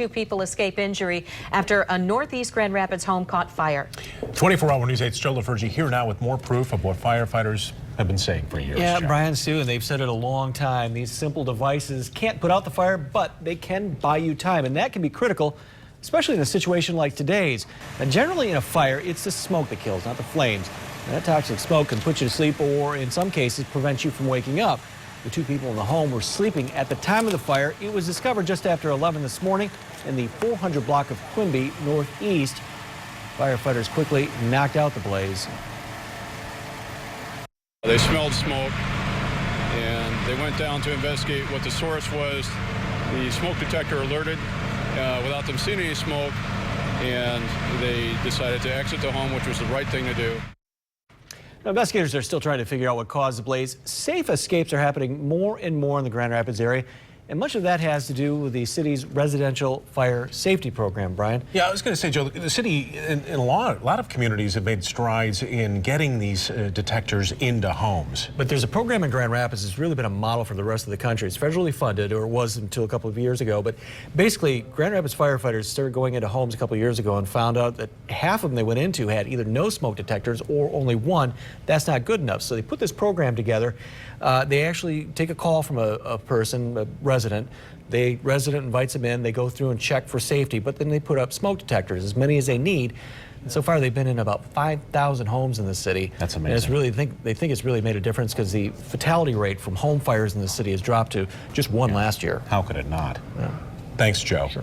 Two people escape injury after a Northeast Grand Rapids home caught fire. 24-hour News 8's Joe LaFergie here now with more proof of what firefighters have been saying for years. Yeah, Joe. Brian, Sue, and they've said it a long time. These simple devices can't put out the fire, but they can buy you time, and that can be critical, especially in a situation like today's. Now, generally in a fire, it's the smoke that kills, not the flames. And that toxic smoke can put you to sleep or, in some cases, prevent you from waking up. The two people in the home were sleeping at the time of the fire. It was discovered just after 11 this morning in the 400 block of Quimby Northeast. Firefighters quickly knocked out the blaze. They smelled smoke and they went down to investigate what the source was. The smoke detector alerted without them seeing any smoke, and they decided to exit the home, which was the right thing to do. Now, investigators are still trying to figure out what caused the blaze. Safe escapes are happening more and more in the Grand Rapids area, and much of that has to do with the city's residential fire safety program, Brian. Yeah, I was going to say, Joe, the city in a lot of communities have made strides in getting these detectors into homes. But there's a program in Grand Rapids that's really been a model for the rest of the country. It's federally funded, or it was until a couple of years ago. But basically, Grand Rapids firefighters started going into homes a couple of years ago and found out that half of them they went into had either no smoke detectors or only one. That's not good enough. So they put this program together. They actually take a call from a person, a resident. The resident invites them in. They go through and check for safety, but then they put up smoke detectors, as many as they need. And so far, they've been in about 5,000 homes in the city. That's amazing. And it's really, they think it's really made a difference because the fatality rate from home fires in the city has dropped to just one last year. How could it not? Yeah. Thanks, Joe. Sure.